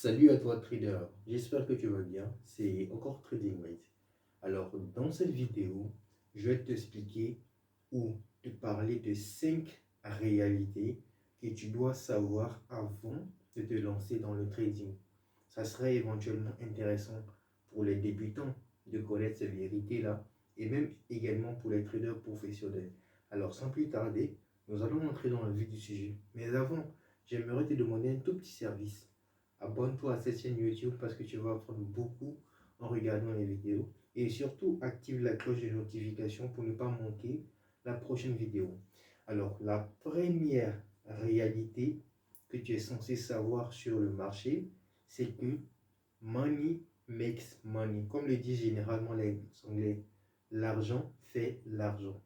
Salut à toi trader, j'espère que tu vas bien, c'est encore Trading Mate. Alors dans cette vidéo, je vais t'expliquer ou te parler de 5 réalités que tu dois savoir avant de te lancer dans le trading. Ça serait éventuellement intéressant pour les débutants de connaître ces vérités-là et même également pour les traders professionnels. Alors sans plus tarder, nous allons entrer dans le vif du sujet. Mais avant, j'aimerais te demander un tout petit service. Abonne-toi à cette chaîne YouTube parce que tu vas apprendre beaucoup en regardant les vidéos. Et surtout, active la cloche de notification pour ne pas manquer la prochaine vidéo. Alors, la première réalité que tu es censé savoir sur le marché, c'est que money makes money. Comme le disent généralement les Anglais, l'argent fait l'argent.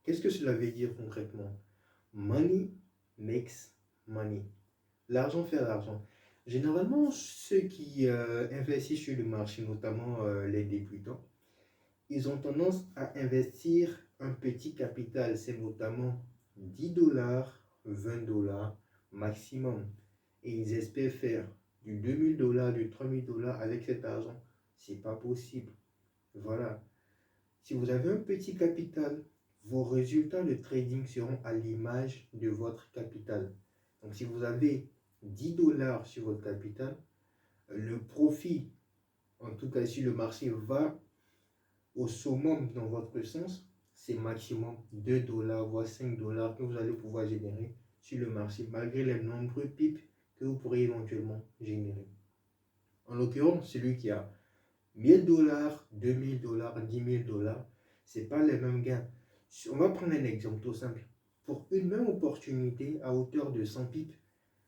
Qu'est-ce que cela veut dire concrètement? Money makes money. L'argent fait l'argent. Généralement, ceux qui investissent sur le marché, notamment les débutants, ils ont tendance à investir un petit capital. C'est notamment 10 dollars, 20 dollars maximum. Et ils espèrent faire du 2000 dollars, du 3000 dollars avec cet argent. C'est pas possible. Voilà. Si vous avez un petit capital, vos résultats de trading seront à l'image de votre capital. Donc, si vous avez 10 dollars sur votre capital, le profit, en tout cas si le marché va au summum dans votre sens, c'est maximum 2 dollars, voire 5 dollars que vous allez pouvoir générer sur le marché, malgré les nombreux pips que vous pourrez éventuellement générer. En l'occurrence, celui qui a 1000 dollars, 2000 dollars, 10 000 dollars, ce n'est pas les mêmes gains. On va prendre un exemple tout simple. Pour une même opportunité à hauteur de 100 pips,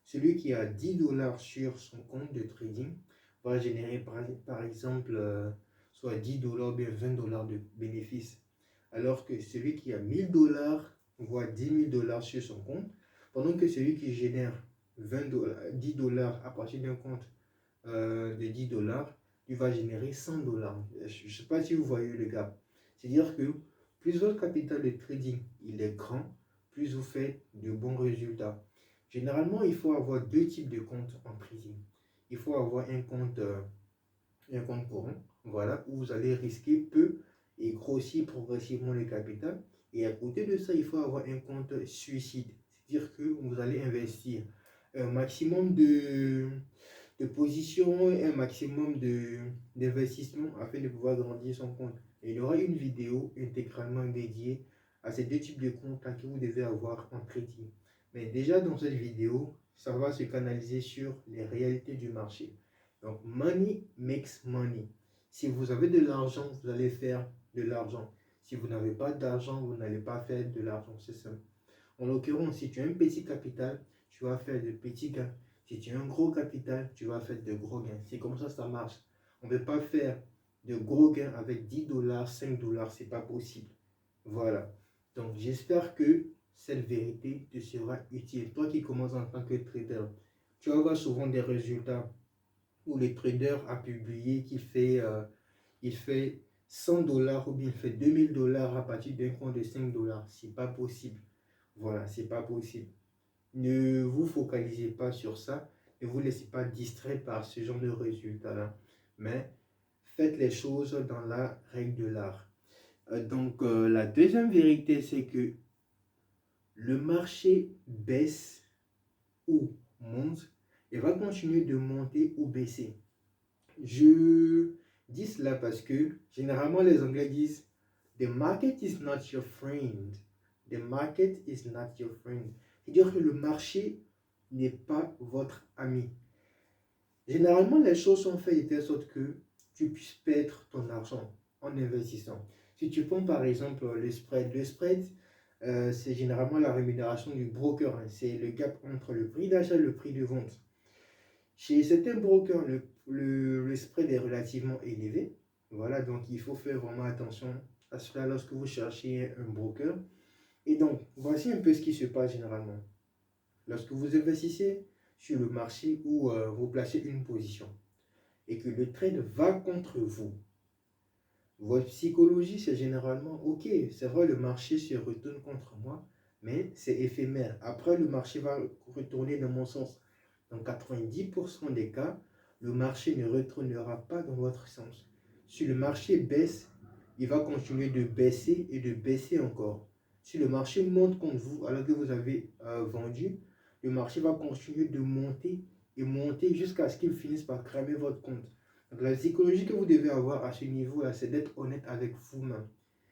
celui qui a 10 dollars sur son compte de trading va générer par exemple soit 10 dollars ou bien 20 dollars de bénéfices. Alors que celui qui a 1000 dollars voit 10 000 dollars sur son compte, pendant que celui qui génère 10 dollars à partir d'un compte de 10 dollars, il va générer 100 dollars. Je ne sais pas si vous voyez le gap. C'est-à-dire que plus votre capital de trading il est grand, plus vous faites de bons résultats. Généralement, il faut avoir deux types de comptes en trading. Il faut avoir un compte courant, voilà, où vous allez risquer peu et grossir progressivement le capital. Et à côté de ça, il faut avoir un compte suicide. C'est-à-dire que vous allez investir un maximum de positions et un maximum d'investissement afin de pouvoir grandir son compte. Et il y aura une vidéo intégralement dédiée à ces deux types de comptes que vous devez avoir en trading. Mais déjà dans cette vidéo, ça va se canaliser sur les réalités du marché. Donc, money makes money. Si vous avez de l'argent, vous allez faire de l'argent. Si vous n'avez pas d'argent, vous n'allez pas faire de l'argent. C'est simple. En l'occurrence, si tu as un petit capital, tu vas faire de petits gains. Si tu as un gros capital, tu vas faire de gros gains. C'est comme ça marche. On ne peut pas faire de gros gains avec 10 dollars, 5 dollars. Ce n'est pas possible. Voilà. Donc, j'espère que cette vérité te sera utile. Toi qui commences en tant que trader, tu vas avoir souvent des résultats où le trader a publié il fait 100 dollars ou bien il fait 2000 dollars à partir d'un compte de 5 dollars. C'est pas possible. Voilà, c'est pas possible. Ne vous focalisez pas sur ça. Ne vous laissez pas distraire par ce genre de résultats-là. Mais faites les choses dans la règle de l'art. La deuxième vérité, c'est que le marché baisse ou monte et va continuer de monter ou baisser. Je dis cela parce que généralement les Anglais disent The market is not your friend. The market is not your friend. C'est-à-dire que le marché n'est pas votre ami. Généralement, les choses sont faites de telle sorte que tu puisses perdre ton argent en investissant. Si tu prends par exemple le spread, c'est généralement la rémunération du broker. Hein. C'est le gap entre le prix d'achat et le prix de vente. Chez certains brokers, le spread est relativement élevé. Voilà, donc il faut faire vraiment attention à cela lorsque vous cherchez un broker. Et donc, voici un peu ce qui se passe généralement. Lorsque vous investissez sur le marché où vous placez une position et que le trade va contre vous, votre psychologie, c'est généralement, ok, c'est vrai, le marché se retourne contre moi, mais c'est éphémère. Après, le marché va retourner dans mon sens. dans 90% des cas, le marché ne retournera pas dans votre sens. Si le marché baisse, il va continuer de baisser et de baisser encore. Si le marché monte contre vous alors que vous avez vendu, le marché va continuer de monter et monter jusqu'à ce qu'il finisse par cramer votre compte. Donc la psychologie que vous devez avoir à ce niveau-là, c'est d'être honnête avec vous-même.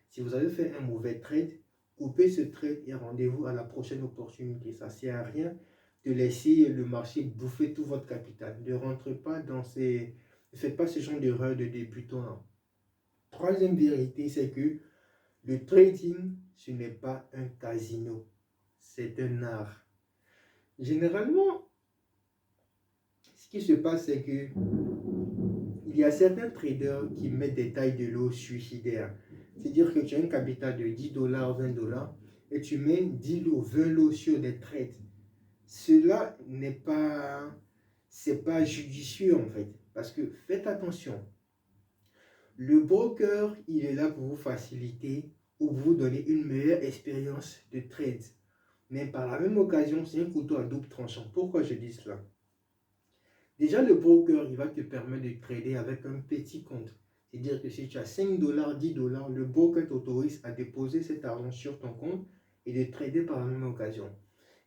Si vous avez fait un mauvais trade, coupez ce trade et rendez-vous à la prochaine opportunité. Ça ne sert à rien de laisser le marché bouffer tout votre capital. Ne rentrez pas dans ces... Ne faites pas ce genre d'erreur de débutant. Troisième vérité, c'est que le trading, ce n'est pas un casino. C'est un art. Généralement, ce qui se passe, c'est que il y a certains traders qui mettent des tailles de l'eau suicidaires. C'est-à-dire que tu as un capital de 10 dollars, 20 dollars, et tu mets 10 lots, 20 lots sur des trades. Cela n'est pas, c'est pas judicieux en fait. Parce que faites attention. Le broker, il est là pour vous faciliter ou vous donner une meilleure expérience de trade. Mais par la même occasion, c'est un couteau à double tranchant. Pourquoi je dis cela? Déjà, le broker, il va te permettre de trader avec un petit compte. C'est-à-dire que si tu as 5 dollars, 10 dollars, le broker t'autorise à déposer cet argent sur ton compte et de trader par la même occasion.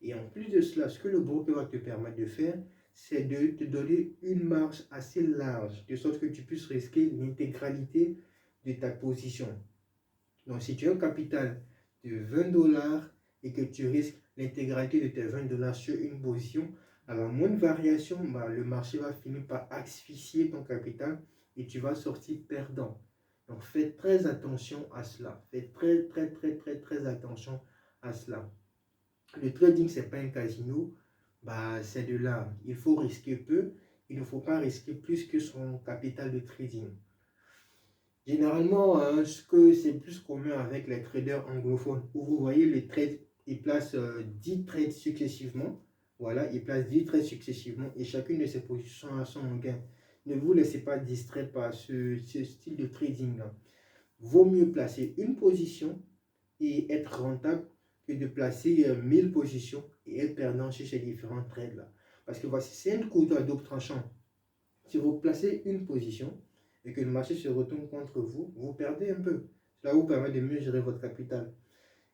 Et en plus de cela, ce que le broker va te permettre de faire, c'est de te donner une marge assez large, de sorte que tu puisses risquer l'intégralité de ta position. Donc, si tu as un capital de 20 dollars et que tu risques l'intégralité de tes 20 dollars sur une position, à la moindre variation, le marché va finir par asphyxier ton capital et tu vas sortir perdant. Donc, faites très attention à cela. Faites très attention à cela. Le trading, ce n'est pas un casino, c'est de l'art. Il faut risquer peu, il ne faut pas risquer plus que son capital de trading. Généralement, ce que c'est plus commun avec les traders anglophones, où vous voyez les trades, ils placent 10 trades successivement. Voilà, ils placent 10 trades successivement et chacune de ces positions a son gain. Ne vous laissez pas distraire par ce style de trading-là. Vaut mieux placer une position et être rentable que de placer 1000 positions et être perdant sur ces différents trades-là. Parce que voici, c'est un couteau à double tranchant. Si vous placez une position et que le marché se retourne contre vous, vous perdez un peu. Cela vous permet de mieux gérer votre capital.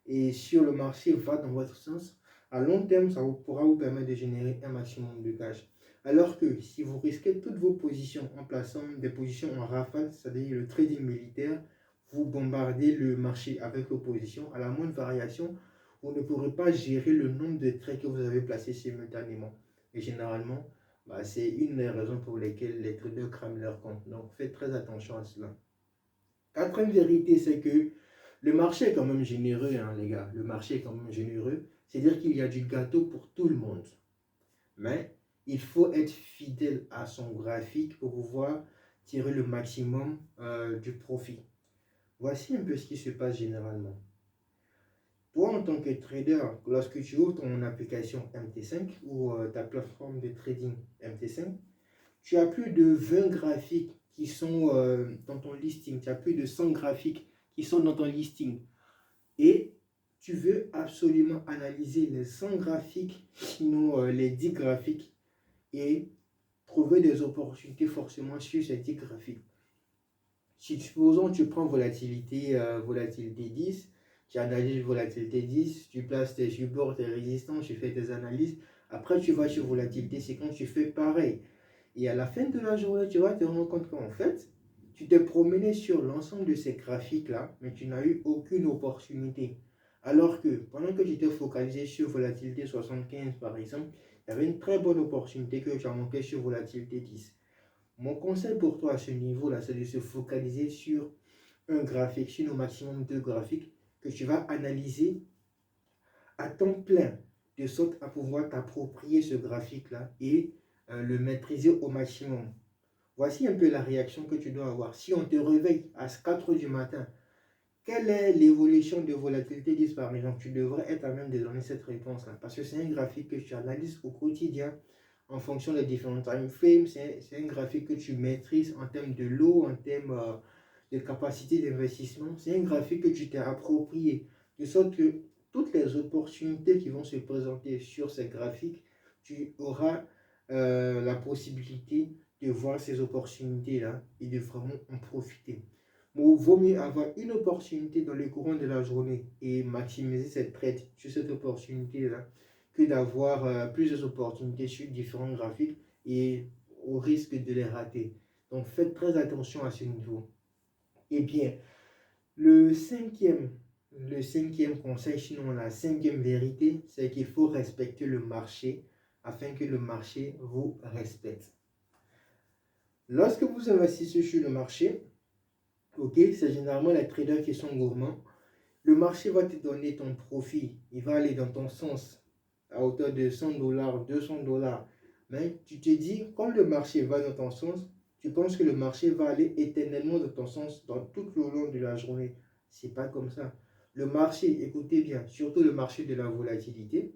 Et si le marché va dans votre sens, à long terme, ça pourra vous permettre de générer un maximum de cash. Alors que si vous risquez toutes vos positions en plaçant des positions en rafale, c'est-à-dire le trading militaire, vous bombardez le marché avec vos positions. À la moindre variation, vous ne pourrez pas gérer le nombre de trades que vous avez placés simultanément. Et généralement, c'est une des raisons pour lesquelles les traders crament leur compte. Donc, faites très attention à cela. Quatrième vérité, c'est que le marché est quand même généreux, les gars. Le marché est quand même généreux. C'est-à-dire qu'il y a du gâteau pour tout le monde. Mais il faut être fidèle à son graphique pour pouvoir tirer le maximum du profit. Voici un peu ce qui se passe généralement. Toi, en tant que trader, lorsque tu ouvres ton application MT5 ou ta plateforme de trading MT5, tu as plus de 20 graphiques qui sont dans ton listing. Tu as plus de 100 graphiques qui sont dans ton listing. Et tu veux absolument analyser les 100 graphiques, sinon les 10 graphiques, et trouver des opportunités forcément sur ces 10 graphiques. Si supposons tu prends volatilité 10, tu analyses volatilité 10, tu places tes supports, tes résistants, tu fais tes analyses. Après, tu vas sur volatilité 50, tu fais pareil. Et à la fin de la journée, tu vas te rendre compte qu'en fait, tu t'es promené sur l'ensemble de ces graphiques-là, mais tu n'as eu aucune opportunité. Alors que pendant que tu t'es focalisé sur volatilité 75 par exemple, il y avait une très bonne opportunité que tu as manqué sur volatilité 10. Mon conseil pour toi à ce niveau-là, c'est de se focaliser sur un graphique, sur au maximum 2 graphiques que tu vas analyser à temps plein, de sorte à pouvoir t'approprier ce graphique-là et le maîtriser au maximum. Voici un peu la réaction que tu dois avoir. Si on te réveille à 4 h du matin, quelle est l'évolution de volatilité 10 par exemple? Tu devrais être à même de donner cette réponse-là parce que c'est un graphique que tu analyses au quotidien en fonction des différents time frames. C'est un graphique que tu maîtrises en termes de l'eau, en termes de capacité d'investissement. C'est un graphique que tu t'es approprié de sorte que toutes les opportunités qui vont se présenter sur ces graphiques, tu auras la possibilité de voir ces opportunités-là et de vraiment en profiter. Il vaut mieux avoir une opportunité dans le courant de la journée et maximiser cette trade sur cette opportunité-là que d'avoir plusieurs opportunités sur différents graphiques et au risque de les rater. Donc faites très attention à ce niveau. Eh bien, le cinquième conseil, sinon la cinquième vérité, c'est qu'il faut respecter le marché afin que le marché vous respecte. Lorsque vous investissez sur le marché, ok, c'est généralement les traders qui sont gourmands. Le marché va te donner ton profit. Il va aller dans ton sens à hauteur de 100 $, 200 $. Mais tu te dis, quand le marché va dans ton sens, tu penses que le marché va aller éternellement dans ton sens dans tout le long de la journée. C'est pas comme ça. Le marché, écoutez bien, surtout le marché de la volatilité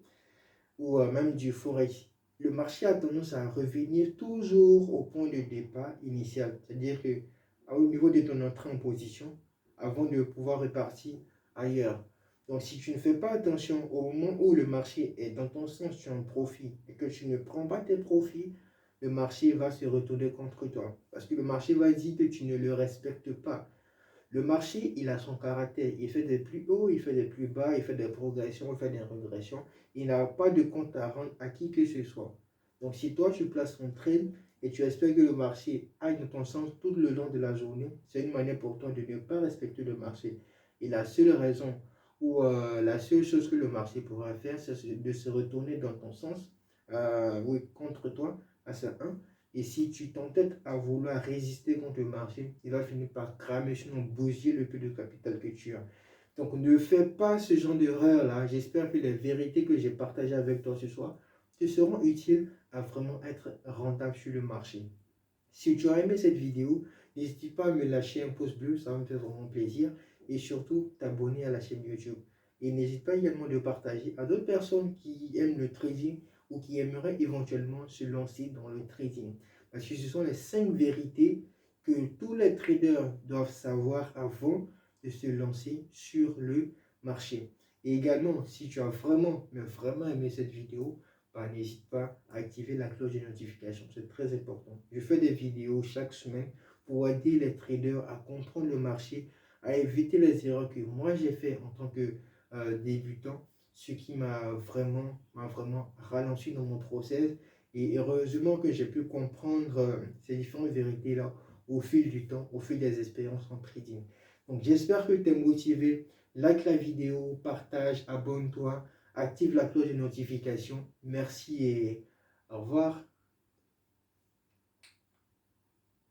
ou même du forex, le marché a tendance à revenir toujours au point de départ initial. C'est-à-dire que au niveau de ton entrée en position, avant de pouvoir repartir ailleurs. Donc, si tu ne fais pas attention au moment où le marché est dans ton sens, tu as un profit et que tu ne prends pas tes profits, le marché va se retourner contre toi. Parce que le marché va dire que tu ne le respectes pas. Le marché, il a son caractère. Il fait des plus hauts, il fait des plus bas, il fait des progressions, il fait des régressions. Il n'a pas de compte à rendre à qui que ce soit. Donc, si toi, tu places ton trade et tu espères que le marché aille dans ton sens tout le long de la journée, c'est une manière pour toi de ne pas respecter le marché. Et la seule raison ou la seule chose que le marché pourra faire, c'est de se retourner dans ton sens, oui, contre toi, à ça, un. Et si tu t'entêtes à vouloir résister contre le marché, il va finir par cramer, sinon bousiller le peu de capital que tu as. Donc ne fais pas ce genre d'erreur-là. J'espère que les vérités que j'ai partagées avec toi ce soir te seront utiles à vraiment être rentable sur le marché. Si tu as aimé cette vidéo, n'hésite pas à me lâcher un pouce bleu, ça va me faire vraiment plaisir. Et surtout, t'abonner à la chaîne YouTube. Et n'hésite pas également de partager à d'autres personnes qui aiment le trading ou qui aimeraient éventuellement se lancer dans le trading. Parce que ce sont les 5 vérités que tous les traders doivent savoir avant de se lancer sur le marché. Et également, si tu as vraiment, mais vraiment aimé cette vidéo, n'hésite pas à activer la cloche de notification. C'est très important. Je fais des vidéos chaque semaine pour aider les traders à comprendre le marché, à éviter les erreurs que moi j'ai fait en tant que débutant, ce qui m'a vraiment ralenti dans mon process. Et heureusement que j'ai pu comprendre ces différentes vérités-là au fil du temps, au fil des expériences en trading. Donc j'espère que tu es motivé. Like la vidéo, partage, abonne-toi, active la cloche de notification. Merci et au revoir.